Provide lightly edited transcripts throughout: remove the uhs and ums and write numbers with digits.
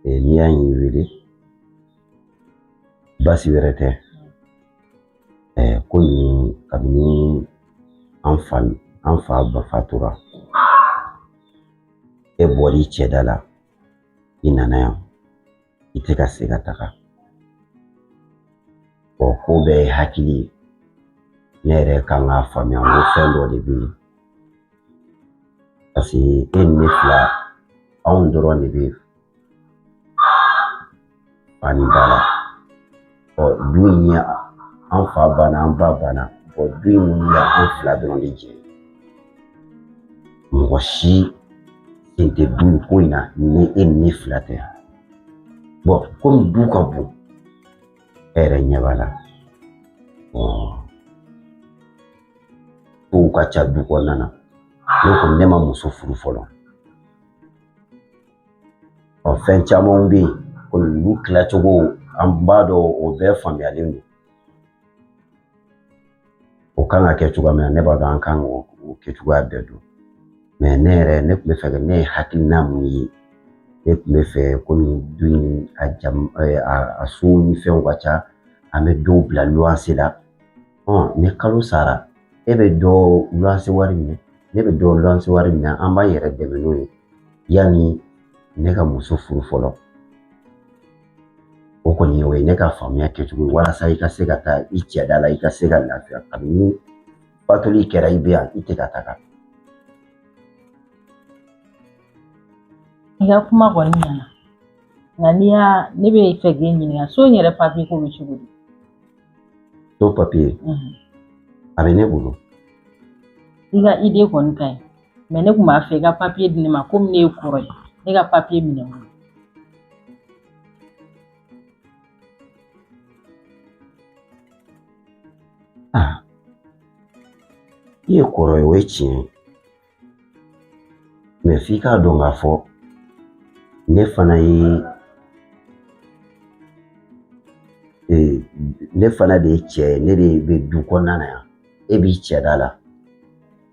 ni y'a wele basi wɛrɛ tɛ ko nin kabini an fa ba fatura e bɔr'i cɛda la I nana yan I tɛ ka se ka taga ko bɛɛ hakili ne yɛrɛ kan k'a faamuya ko fɛn dɔ de bɛ yen parce que e ni ne fila anw dɔrɔn de bɛ fani ba la du in ye an fa banna an ba banna du in minnu ye an fila dɔrɔn de jɛ mɔgɔ si sen tɛ du ko in na ni e ni ne fila tɛ komi du ka bon e yɛrɛ ɲɛ b'a la kow ka ca du kɔnɔna na ne ko ne ma muso furu fɔlɔ fɛn camanw bɛ yen ko olu tilacogo an b'a dɔn o bɛɛ faamuyalen don o kan ka kɛ cogoya min na ne b'a dɔn an kan k'o kɛ cogoya bɛɛ don mais ne yɛrɛ ne tun bɛ fɛ ne ye hakilina mun ye ne tun bɛ fɛ komi du in a so ni fɛnw ka ca an bɛ dɔw bila luwanse la ni kalo sara e bɛ dɔ luwanse wari minɛ ne bɛ dɔ luwanse wari minɛ an b'a yɛrɛ dɛmɛ n'o ye yanni ne ka muso furu fɔlɔ o kɔni o ye ne ka faamuya kɛcogo walasa I ka se ka taa I cɛda la I ka se ka lafiya kabini fatuli kɛra I bɛ yan I tɛ ka taga I ka kuma kɔni ɲɛna nka ne bɛ fɛ k'e ɲininka so in yɛrɛ papiye ko bɛ cogo di so papiye a bɛ ne bolo I ka idée kɔni ka ɲi mais ne tun b'a fɛ I ka papiye di ne ma komi ne ye kɔrɔ ye ne ka papiye minɛ n bolo I ye kɔrɔ ye o ye tiɲɛ ye mais f'i k'a dɔn k'a fɔ ne fana de ye cɛ ye ne de bɛ du kɔnɔna na yan e b'i cɛda la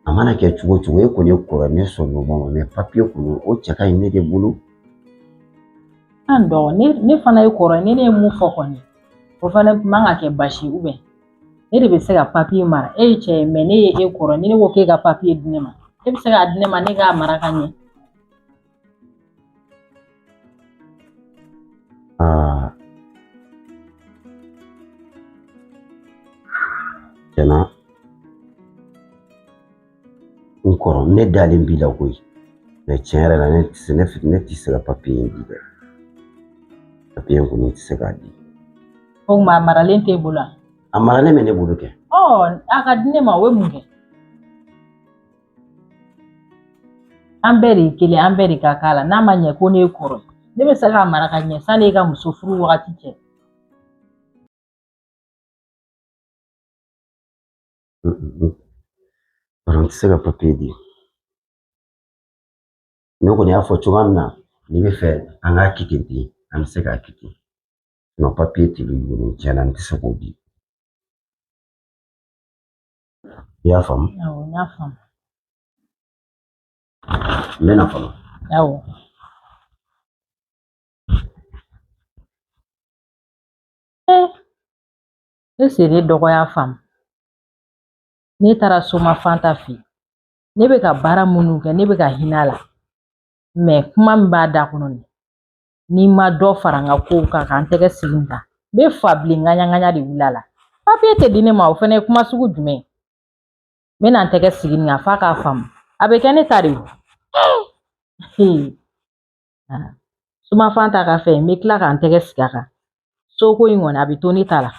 a mana kɛ cogo o cogo e kɔni ye kɔrɔ ne sɔn ɲɔgɔn ma mais papiye kɔni o cɛ ka ɲi ne de bolo an dɔn ne fana ye kɔrɔ ye ne ye mun fɔ kɔni o fana man ka kɛ baasi ou bien ne de bɛ se ka papiye mara e ye cɛ ye mais ne ye e kɔrɔ ni ne ko k'e ka papiye di ne ma e bɛ se k'a di ne ma ne k'a mara ka ɲɛ tiɲɛna n kɔrɔ ne dalen b'i la koyi mais tiɲɛ yɛrɛ la ne tɛ se ka papiye in di dɛ papiye in kɔni tɛ se k'a di o tuma a maralen t'e bolo a maralen bɛ ne bolo kɛ a ka di ne ma o ye mun kɛ an bɛɛ de ye kelen an bɛɛ de ka k'a la n'a ma ɲɛ ko ne ye kɔrɔ ye ne bɛ se k'a mara ka ɲɛ sani e ka muso furu wagati cɛ n tɛ se ka papiye di ne kɔni y'a fɔ cogoya min na n'i bɛ fɛ an k'a kɛ ten an bɛ se k'a kɛ ten sinon papiye t'i bolo tiɲɛna n tɛ se k'o di I y'a faamu awɔ n y'a faamu n bɛna fɔlɔ awɔ ese ne dɔgɔya faamu ne taara somafan ta fɛ yen ne bɛ ka baara minnu kɛ ne bɛ ka hinɛ a la mais kuma min b'a da kɔnɔ n'i ma dɔ fara n ka kow kan k'an tɛgɛ sigi n kan n bɛ fa bilen ŋaɲaŋaɲa de wuli a la papiye tɛ di ne ma o fana ye kuma sugu jumɛn ye n bɛna n tɛgɛ sigi nin kan f'a k'a faamu a bɛ kɛ ne ta de ye somafan ta ka fɛ n bɛ tila k'an tɛgɛ sigi a kan soko in kɔni a bɛ to ne ta la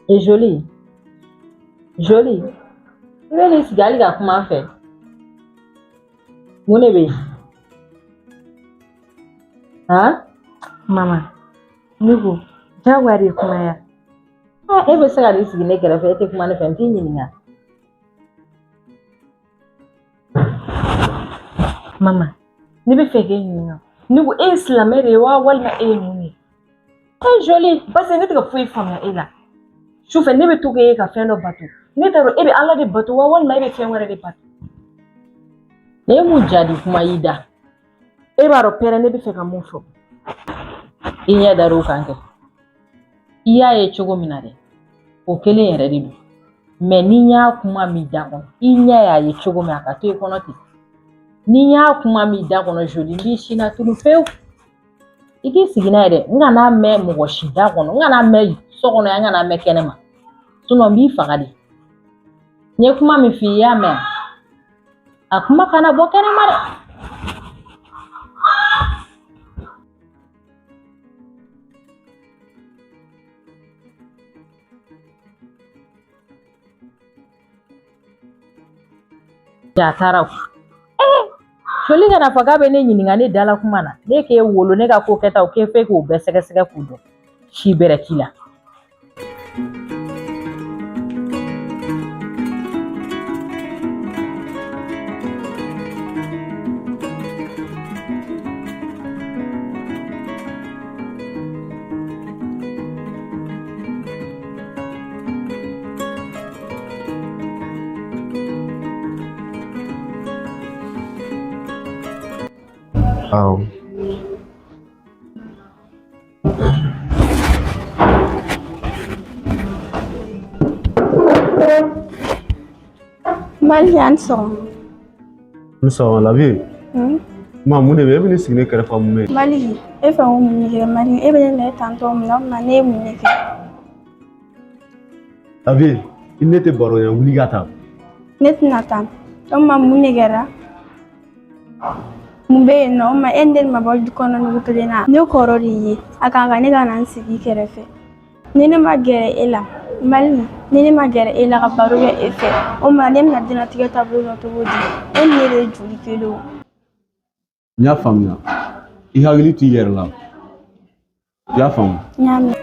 Et joli. I bɛ n'i sigi hali ka kuma n fɛ mun de bɛ yen Mama, ne ko jagoya de ye kumaya. e bɛ se ka n'i sigi ne kɛrɛfɛ e tɛ kuma ne fɛ n t'i ɲininka. Mama, ne bɛ fɛ k'e ɲininka. Ne ko e ye silamɛ de ye wa walima e ye mun ye? Joli Parce que ne tɛ ka foyi faamuya e la. Sufɛ ne bɛ to k'e ka fɛn dɔ bato. Ne t'a dɔn e bɛ Ala de bato wa walima e bɛ fɛn wɛrɛ de bato. ne mun jadi kuma y'i da. E b'a dɔn pɛrɛ ne bɛ fɛ ka mun fɔ. I ɲɛ dar'o kan kɛ. I y'a ye cogo min na dɛ o kelen yɛrɛ de don. Mais n'i y'a kuma min da kɔnɔ i ɲɛ y'a ye cogo min a ka to i kɔnɔ ten. N'i y'a kuma min da kɔnɔ joli n b'i sina tunu pewu. I k'i sigi n'a ye dɛ n kana mɛn mɔgɔ si da kɔnɔ n kana mɛn so kɔnɔ yan n kana mɛn kɛnɛma sinon n b'i faga de. N ye kuma min f'i ye i y'a mɛn a kuma kana bɔ kɛnɛma dɛ. Jatara joli kana fɔ k'a bɛ ne ɲininka ne dala kuma na ne k'e wolo ne ka ko kɛtaw k'e fɛ k'o bɛɛ sɛgɛsɛgɛ k'u dɔn si bɛrɛ k'i la. Aw. Mali an sɔgɔma. N sɔgɔma la vie. Ma mun de bɛ e bɛ ne sigi ne kɛrɛfɛ mun bɛ? Mali e fɛ ko mun kɛ Mali e bɛ ne lajɛ tantɔ mun na o ma ne ye mun de kɛ? La vie i ne tɛ baro ye wuli ka taa. Ne tɛna taa o ma mun de kɛra? Mun bɛ yen nɔ o ma e ni ne ma bɔ du kɔnɔ nugu kelen na ne kɔrɔ de ye a kan ka ne ka na n sigi kɛrɛfɛ ni ne ma gɛrɛ e la Mali ni ne ma gɛrɛ e la ka baro kɛ e fɛ o ma ne bɛna diɲɛlatigɛ taabolo dɔn cogo di e ni ne de ye joli kelen o. N y'a faamuya i hakili t'i yɛrɛ la i y'a faamu. N y'a mɛn.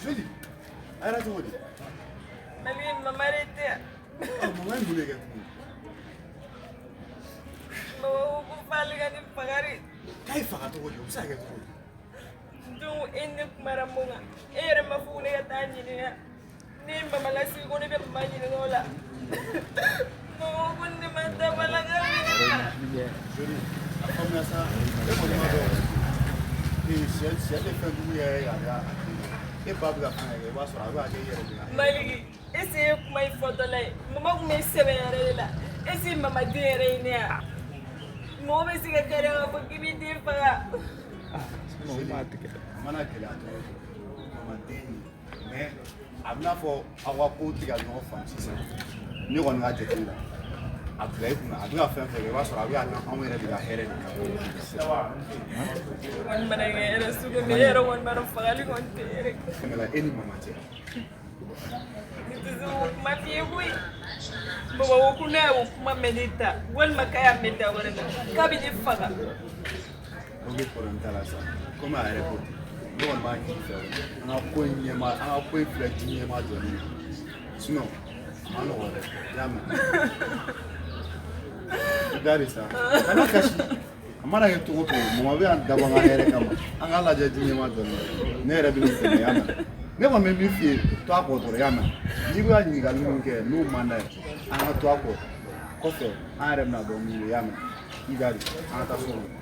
Joli, ara cogo di? Mali mama de tɛ. Mama ye mun de kɛ? Mama ko f'ale ka ne fagari. K'a ye faga cogo di? O bɛ se ka kɛ cogo di? Donc e ne kumara mun kan e yɛrɛ ma fɔ ko ne ka taa ɲininka ne ye mama lasigi ko ne bɛ mama ɲininka o la. Mama ko ne ma taa bala ka Joli, a faamuya sa e kɔni ma dɔn sɛ tɛ fɛn jugu yɛrɛ ye a e ba bɛ ka fɛn kɛ i b'a sɔrɔ a bɛ kɛ i yɛrɛ de la. Maliki e se ye kuma in fɔtɔla ye mama kun bɛ sɛbɛn yɛrɛ de la e se mama den yɛrɛ ye ne ya mɔgɔ bɛ se ka kɛ dɛ k'a fɔ k'i b'i den faga. A mana gɛlɛya cogo o mama den ye mais a bɛ n'a fɔ aw ka kow tɛ ka ɲɔgɔn faamu sisan ne kɔni ka jate la a bila i kunna a bɛ ka fɛn fɛn kɛ i b'a sɔrɔ a bɛ ka anw yɛrɛ de ka hɛrɛ de kama Kɔni mana kɛ hɛrɛ sugu min ye, e yɛrɛ kɔni b'a dɔn fagali kɔni tɛ hɛrɛ. Fɛnkɛla e ni mama cɛ Ne tɛ se k'o kuma f'i ye koyi. Baba ko ko n'a y'o kuma mɛn ne da walima k'a y'a mɛn da wɛrɛ la k'a bɛ ne faga. o bɛ problème t'a la sa komi a yɛrɛ ko ten ne kɔni b'a ɲini fɛ an ka ko in filɛ ji ɲɛma jɔlen ye sinon a ma nɔgɔn dɛ i y'a mɛn i da de sa kana kasi a mana kɛ cogo o cogo mama bɛ yan dabɔ an ka hɛrɛ kama an k'a lajɛ ji ɲɛma jɔlen ye ne yɛrɛ bɛ nin dɛmɛ i y'a mɛn ne kɔni bɛ min f'i ye to a kɔ dɔrɔn i y'a mɛn n'i bɛ ka ɲininkali minnu kɛ n'o man d'a ye an ka to a kɔ kɔfɛ an yɛrɛ bɛna dɔn min ye i y'a mɛn i da de an ka taa so kɔnɔ.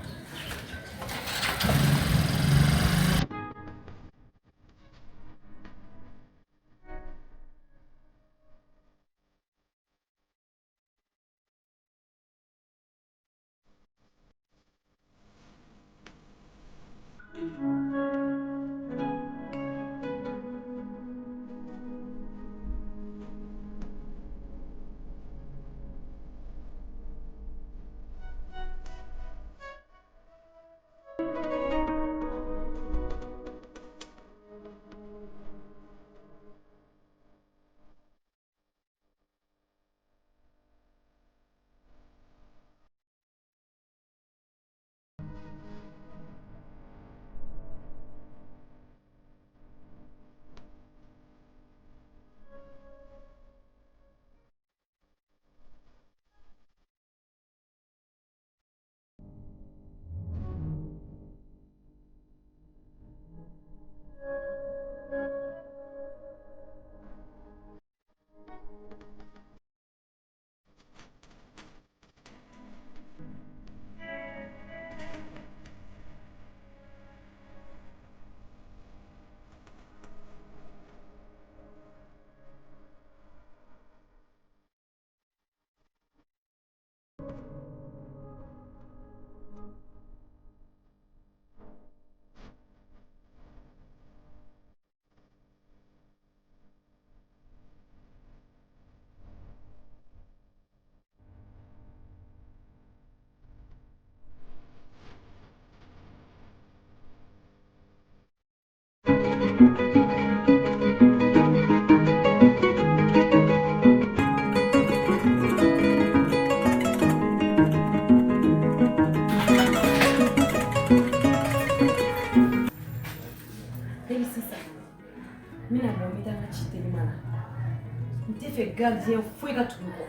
Gardien foyi ka tugu kɔ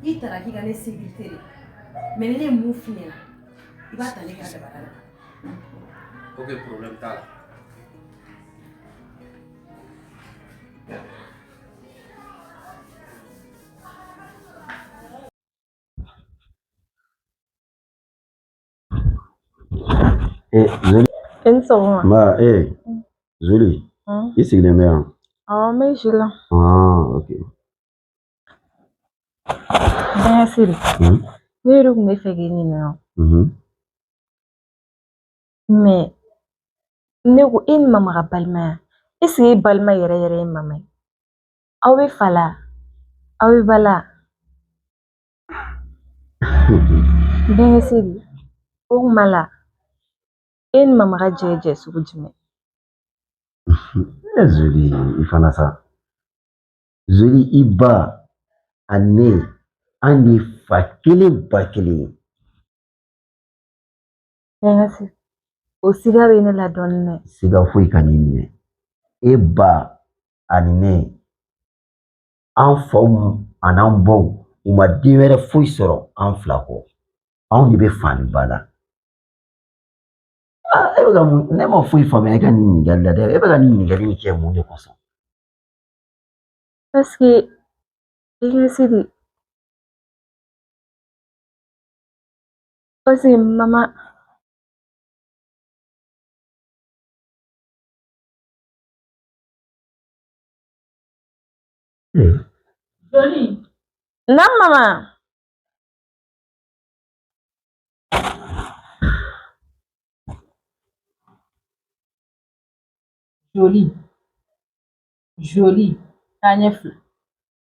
i taara k'i ka ne sécurité de mais ni ne ye mun f'i ɲɛna i b'a ta ne ka dabara la. Ok, problème t'a la. Zoli. Sɔgɔma. Ma, Zoli. I sigilen bɛ yan? Awɔ, n bɛ si la. Ok. Denkɛ Siri, ne yɛrɛ tun bɛ fɛ k'i ɲininka. Mais ne ko e ni mama ka balimaya, est-ce que e balima yɛrɛ yɛrɛ ye mama ye? Aw bɛ fa la? Aw bɛ ba la? Denkɛ Siri, o tuma la, e ni mama ka jɛ sugu jumɛn? Zoli, i fana sa. Zoli, i ba ani ne an de fa kelen ba kelen ye. Denkɛ Siri, o siga bɛ ne la dɔɔnin dɛ. Siga foyi ka n'i minɛ. E ba ani ne an faw an'an baw u ma den wɛrɛ foyi sɔrɔ an fila kɔ. Anw de bɛ fa ni ba la. E bɛ ka mun? Ne ma foyi faamuya e ka nin ɲininkali la dɛ. E bɛ ka nin ɲininkali in kɛ mun de kosɔn? Parce que denkɛ Siri, parce que mama Joli. Na mama. Joli. Joli. Taa ɲɛ fila.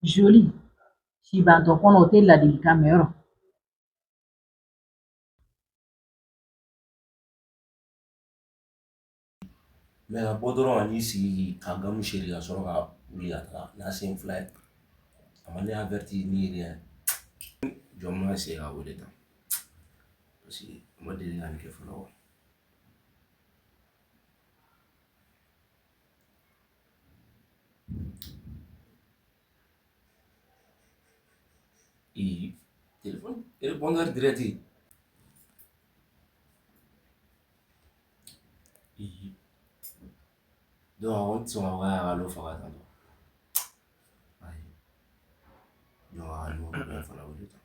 Joli. Si bantɔ kɔnɔ o tɛ ladilikan mɛn yɔrɔ. Mɛ ka bɔ dɔrɔn ka n'i sigi ka gamu seri ka sɔrɔ ka wuli ka taga n'a sen fila ye a ma ne averti ni rien jɔn ma se ka o de ta parce que a ma deli ka nin kɛ fɔlɔ wa. Téléphone répondeur direct. Donc on tɛ sɔn ka alo faga tan tɔ ayi donc a alo bɛɛ fana wele tan.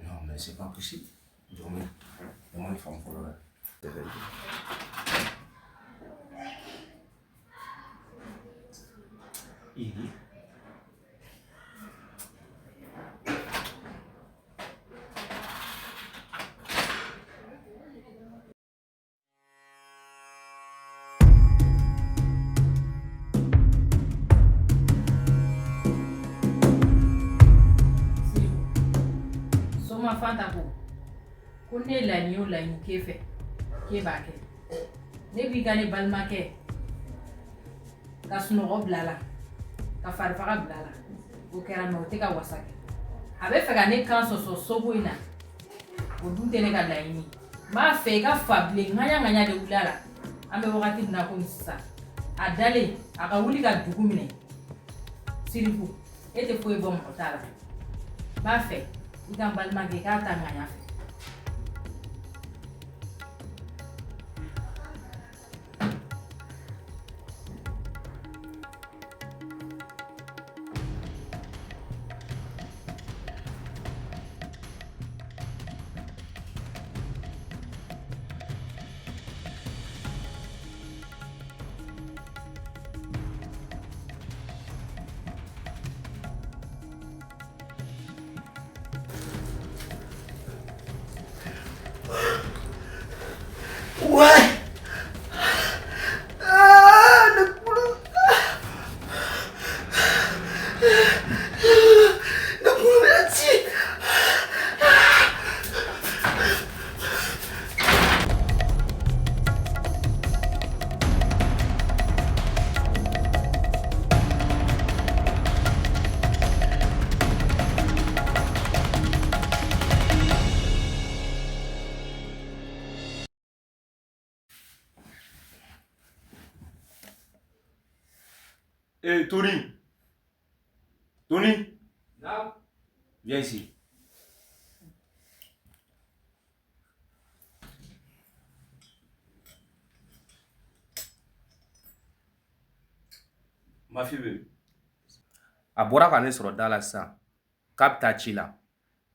Non mais c'est pas possible. Dama ni faamu fɔlɔ dɛ. Soma Fanta ko ne laɲini o laɲini k'e fɛ k'e b'a kɛ ne b'i ka ne balimakɛ ka sunɔgɔ bila la ka farifaga bila la o kɛra mɛ o tɛ ka wasa kɛ a bɛ fɛ ka ne kan sɔsɔ sogo in na o dun tɛ ne ka laɲini n b'a fɛ i ka fa bilen ŋaɲa de wuli a la an bɛ wagati min na komi sisan a dalen a ka wuli ka dugu minɛ Sirifu e tɛ foyi bɔ mɔgɔ t'a la n b'a fɛ i ka n balimakɛ k'a ta ŋaɲa fɛ. Tony. Tony. Non. Viens ici. Ma fille bébé. A bɔra ka ne sɔrɔ da la sisan k'a bɛ taa ci la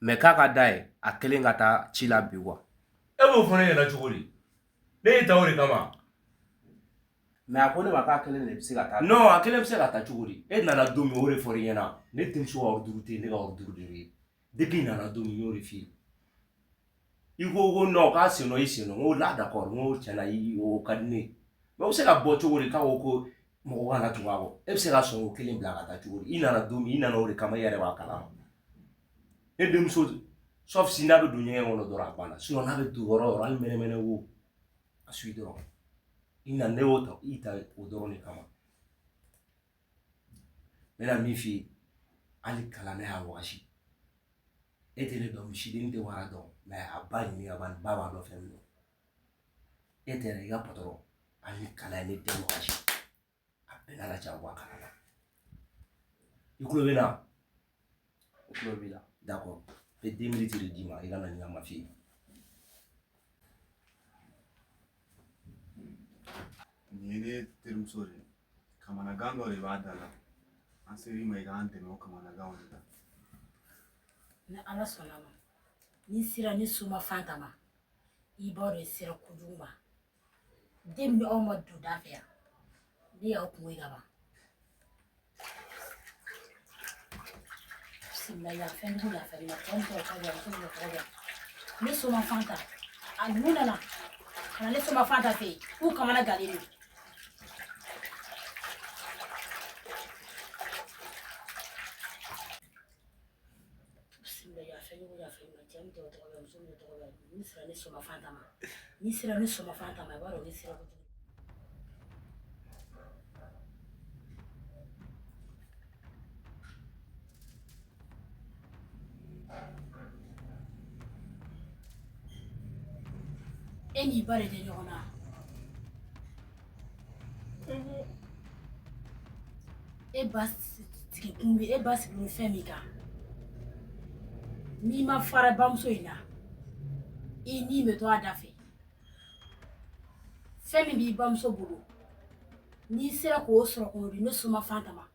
mais k'a ka da ye a kelen ka taa ci la bi wa. E b'o fɔ ne ɲɛna cogo di? Ne y'i ta o de kama. Mais a ko ne ma k'a kelen de bɛ se ka taa. Non a kelen bɛ se ka taa cogo di? E nana don min o de fɔra i ɲɛna ne denmuso ka ordre tɛ ne ka ordre de ye. Depuis i nana don min n y'o de f'i ye. I ko non k'a sen nɔ i sen nɔ n ko là d'accord n ko tiɲɛna o ka di ne ye. Mais o bɛ se ka bɔ cogo di k'a ko mɔgɔ kana tugu a kɔ? E bɛ se ka sɔn o kelen bila ka taa cogo di? I nana don min i nana o de kama i yɛrɛ b'a kalama. Ne denmuso sauf si n'a bɛ don ɲɛgɛn kɔnɔ dɔrɔn a banna sinon n'a bɛ don yɔrɔ o yɔrɔ hali mɛnɛmɛnɛ wo a suit dɔrɔn. I nana ne y'o ta i ta o dɔrɔn de kama. N bɛna min f'i ye hali kalan ne y'a wɔsi. E tɛ ne dɔn misiden tɛ wara dɔn mais a ba ɲini ka ban ba b'a dɔn fɛn min don. E tɛ yɛrɛ i ka patron hali kalan ne tɛ wɔsi. A bɛɛ n'a lajɛ a bɔ a kalama. I tulo bɛ na? O tulo b'i la. D'accord. N bɛ 2 minutes de d'i ma i ka na ɲina ma f'i ye. Nin ye ne terimuso de ye kamanagan dɔ de b'a da la an ser'i ma i k'an dɛmɛ o kamanaganw de la. Ni Ala sɔnna ma ni sera ni Soma Fanta ma i b'a dɔn i sera kojugu ma den min aw ma don da fɛ yan ne y'aw kungo ye ka ban. Bisimilayi fɛn jugu lafiyali ma tɔn tɔw ka yan tɔn tɔw ka yan ni Soma Fanta a ninnu nana kana ne soma fanta fe ku kamana galere bismillah ya fe na jam to to ba muso to ba ni sira ne soma fanta ma baro ni sira ko Eni bare de ɲɔgɔnna e ba sigi kun bɛ e ba sigi ni fɛn min kan n'i ma fara bamuso in na i ni bɛ to a da fɛ fɛn min b'i bamuso bolo n'i sera k'o sɔrɔ k'o di ne soma fanta ma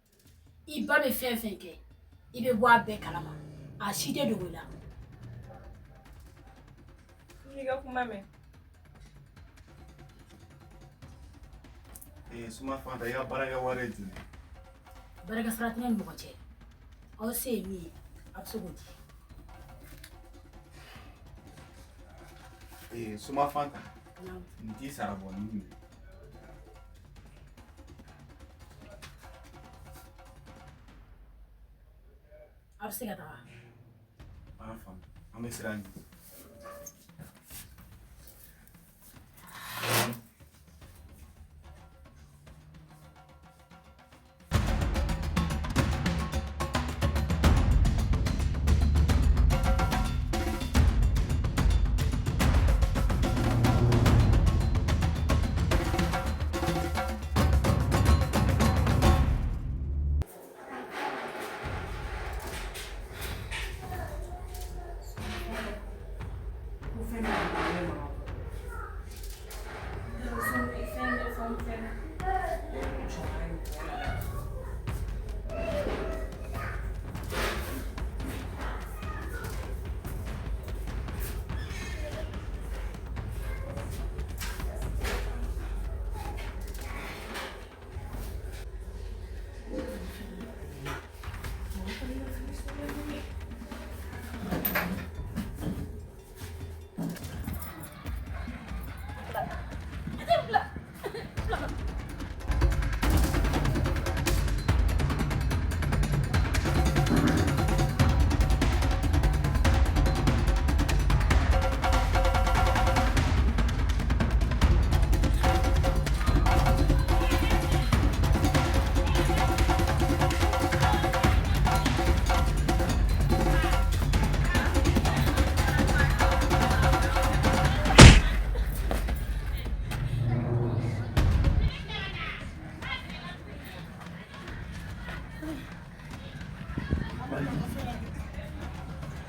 i ba bɛ fɛn fɛn kɛ i bɛ bɔ a bɛɛ kalama a si tɛ dogo i la. N'i ka kuma mɛn. Suma fanta ya baraka wari jumɛn baraka sara tɛ ne ni ɲɔgɔn cɛ aw se ye min ye a bɛ se k'o di. Suma fanta n t'i sara bɔ ni min a bɛ se ka taga. an faamu an bɛ siran ɲɛ.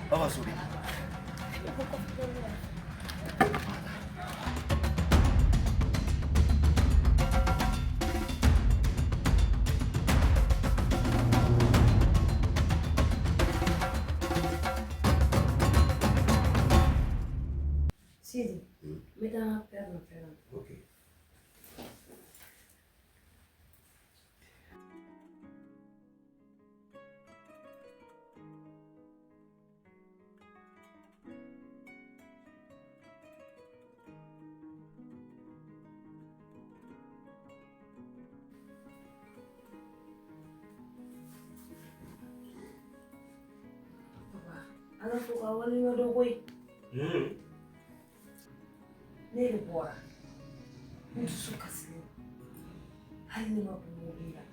Baba Suri. Sidi, me dá uma perna. Ok. Ana fo ka wani ma do koy. Ne de bora. Mutu su kasne. Hali ne ma bu mo bila.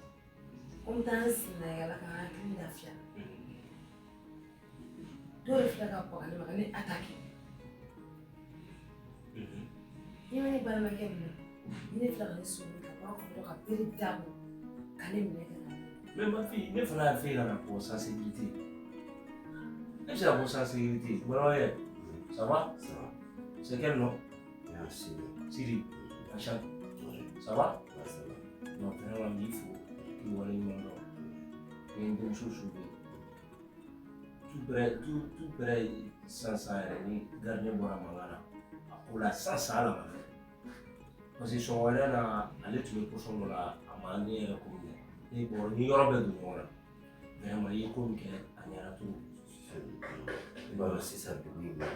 Om tan sina ya la ka hakili lafiya. Dole fita ka ko ani magane attaque. Ni mani bala ma kemna. Ni fita ka so ka ba ko ka beri dabo. Kale mi ne kana. Mais ma fille, ne fana fait la pour sensibilité. Et j'ai la pour sensibilité. Ça va? Ça va. C'est quel nom? Merci. Siri. Achat. Ça va? Ça va. Non, vraiment, il faut que vous ayez mon nom. Il y a une chose tout près sans ça, ni gardien boira mangana. Pour la sans ça, là, parce que son wallet là, aller tuer pour son là, à manier comme ni bon, ni Europe de nous là. Vraiment, il est comme qu'il y a tout. Baba sisan dugu in na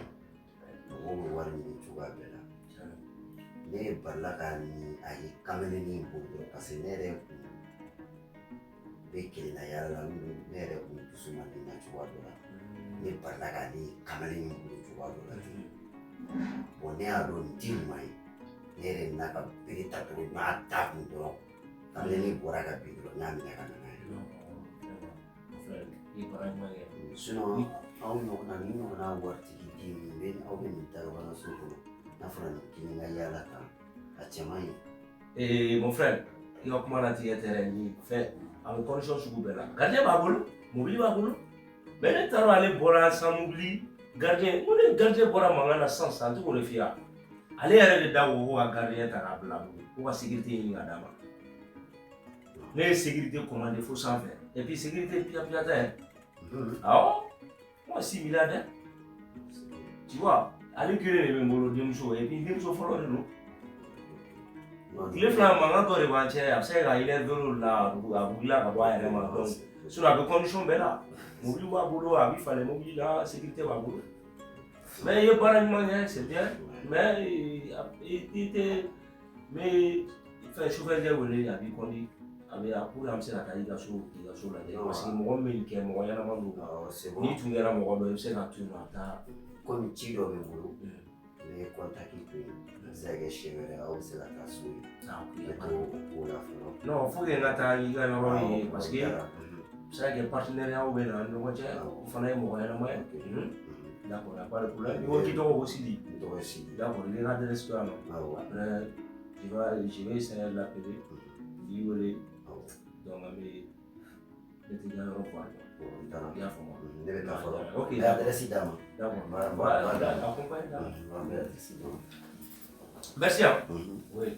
mɔgɔw bɛ wari ɲini cogoya bɛɛ la ne barla ka ni ayi kamene ni bolo parce que ne yɛrɛ kun bɛ kelenna yala la ne yɛrɛ kun dusu man di na cogoya dɔ la ne barla ka ni kamene ni bolo cogoya dɔ la ten bon ne y'a dɔn nin ti ɲuman ye ne yɛrɛ n'a ka bere ta cogo n'a ta kun dɔrɔn kamene ni bɔra ka bin dɔrɔn n y'a minɛ ka na n'a ye sinon aw ɲɔgɔnna ni ɲɔgɔnna waritigi den min bɛ aw bɛ nin dagabana so kɔnɔ n'a fɔra nin kelen ka yala kan a cɛ man ɲi. Mon frère i ka kuma latigɛ tɛ dɛ nin fɛn a bɛ condition sugu bɛɛ la gardien b'a bolo mobili b'a bolo mais ne taara ale bɔra sans mobili gardien ko ne gardien bɔra mankan na sisan sisan n tɛ k'o de f'i ye ale yɛrɛ de da ko ko ka gardien ta k'a bila ko ka sécurité ɲini ka d'a ma ne ye sécurité commandé fo sanfɛ et puis sécurité piya tɛ awɔ moi 6 milliards tu vois ale kelen de bɛ n bolo denmuso et puis denmuso fɔlɔ de don tile fila mankan dɔ de b'an cɛ a bɛ se ka yɛlɛ dɔrɔn la a wulila ka bɔ a yɛrɛ ma donc sinon a bɛ condition bɛɛ la mobili b'a bolo a bɛ falen mobili la sécurité b'a bolo mais i ye baara ɲuman kɛ c'est bien mais i tɛ mais fɛn chauffeur tɛ wele a b'i kɔndi a bɛ pour an bɛ se ka taa i ka so lajɛ parce que mɔgɔ min bɛ nin kɛ mɔgɔ ɲɛnama don n'i tun kɛra mɔgɔ dɔ i bɛ se ka to yen nɔ a bɛ taa komi ci dɔ bɛ n bolo ne ye contact to yen a bɛ se ka kɛ siɲɛ wɛrɛ aw bɛ se ka taa so yen ne t'o ko la fɔlɔ. non faut que n ka taa i ka yɔrɔ ye parce que a bɛ se ka kɛ partenariat bɛ na ni ɲɔgɔn cɛ o fana ye mɔgɔ ɲɛnama ye d'accord y a pas de problème i ko k'i tɔgɔ ko Sidi d'accord i bɛ n ka adresse to yan nɔ après je vais essayer de l'appeler k'i wele donc an bɛ ne tɛ ka yɔrɔ fɔ a i y'a faamu ne bɛ taa fɔlɔ ok n bɛ adresse d'a ma d'accord accompagne d'a ma merci hein oui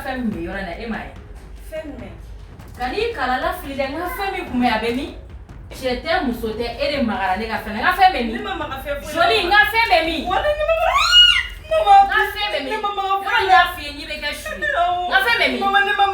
fɛn min bɛ yɔrɔ in na e m'a ye fɛn jumɛn ka n'i kalala fili dɛ n ka fɛn min kun bɛ a bɛ min cɛ tɛ muso tɛ e de magara ne ka fɛn na n ka fɛn bɛ min ne ma maga fɛn foyi joli n ka fɛn bɛ min wala ne ma maga n ka fɛn bɛ min yɔrɔ n y'a f'i ye n'i bɛ kɛ su ye n ka fɛn bɛ min mama ne ma